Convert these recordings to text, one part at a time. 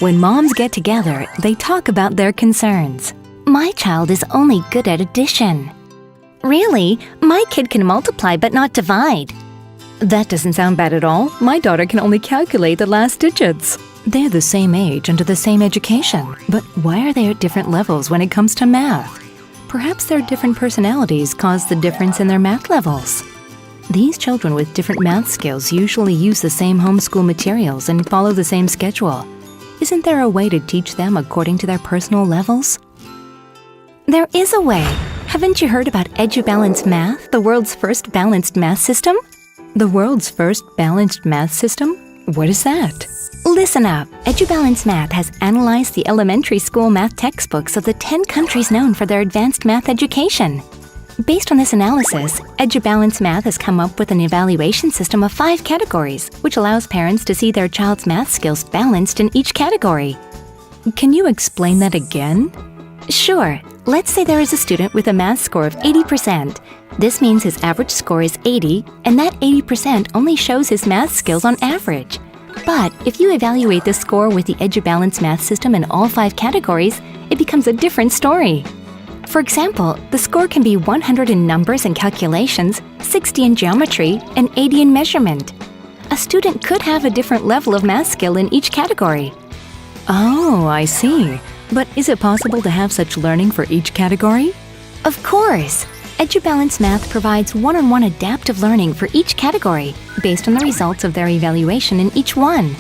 When moms get together, they talk about their concerns. My child is only good at addition. Really? My kid can multiply but not divide. That doesn't sound bad at all. My daughter can only calculate the last digits. They're the same age under the same education, but why are they at different levels when it comes to math? Perhaps their different personalities cause the difference in their math levels. These children with different math skills usually use the same homeschool materials and follow the same schedule. Isn't there a way to teach them according to their personal levels? There is a way. Haven't you heard about EduBalance Math, the world's first balanced math system? The world's first balanced math system? What is that? Listen up. EduBalance Math has analyzed the elementary school math textbooks of the 10 countries known for their advanced math education. Based on this analysis, EduBalance Math has come up with an evaluation system of 5 categories, which allows parents to see their child's math skills balanced in each category. Can you explain that again? Sure. Let's say there is a student with a math score of 80%. This means his average score is 80, and that 80% only shows his math skills on average. But if you evaluate the score with the EduBalance Math system in all 5 categories, it becomes a different story. For example, the score can be 100 in numbers and calculations, 60 in geometry, and 80 in measurement. A student could have a different level of math skill in each category. Oh, I see. But is it possible to have such learning for each category? Of course! EduBalance Math provides one-on-one adaptive learning for each category based on the results of their evaluation in each one.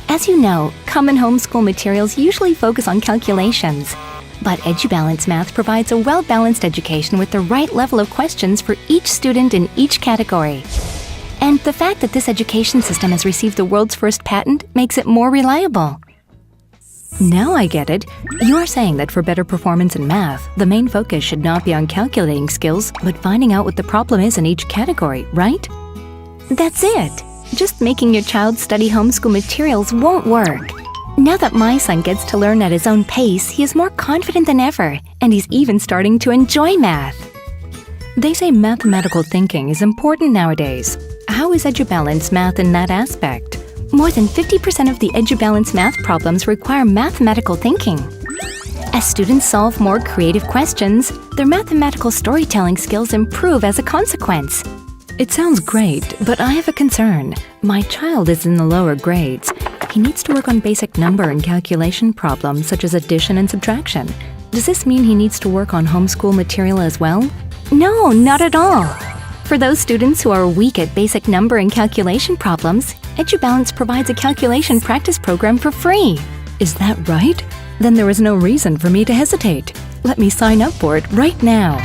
As you know, common homeschool materials usually focus on calculations. But EduBalance Math provides a well-balanced education with the right level of questions for each student in each category. And the fact that this education system has received the world's first patent makes it more reliable. Now I get it. You are saying that for better performance in math, the main focus should not be on calculating skills, but finding out what the problem is in each category, right? That's it. Just making your child study homeschool materials won't work. Now that my son gets to learn at his own pace, he is more confident than ever, and he's even starting to enjoy math. They say mathematical thinking is important nowadays. How is EduBalance Math in that aspect? More than 50% of the EduBalance Math problems require mathematical thinking. As students solve more creative questions, their mathematical storytelling skills improve as a consequence. It sounds great, but I have a concern. My child is in the lower grades. He needs to work on basic number and calculation problems such as addition and subtraction. Does this mean he needs to work on homeschool material as well? No, not at all. For those students who are weak at basic number and calculation problems, EduBalance provides a calculation practice program for free. Is that right? Then there is no reason for me to hesitate. Let me sign up for it right now.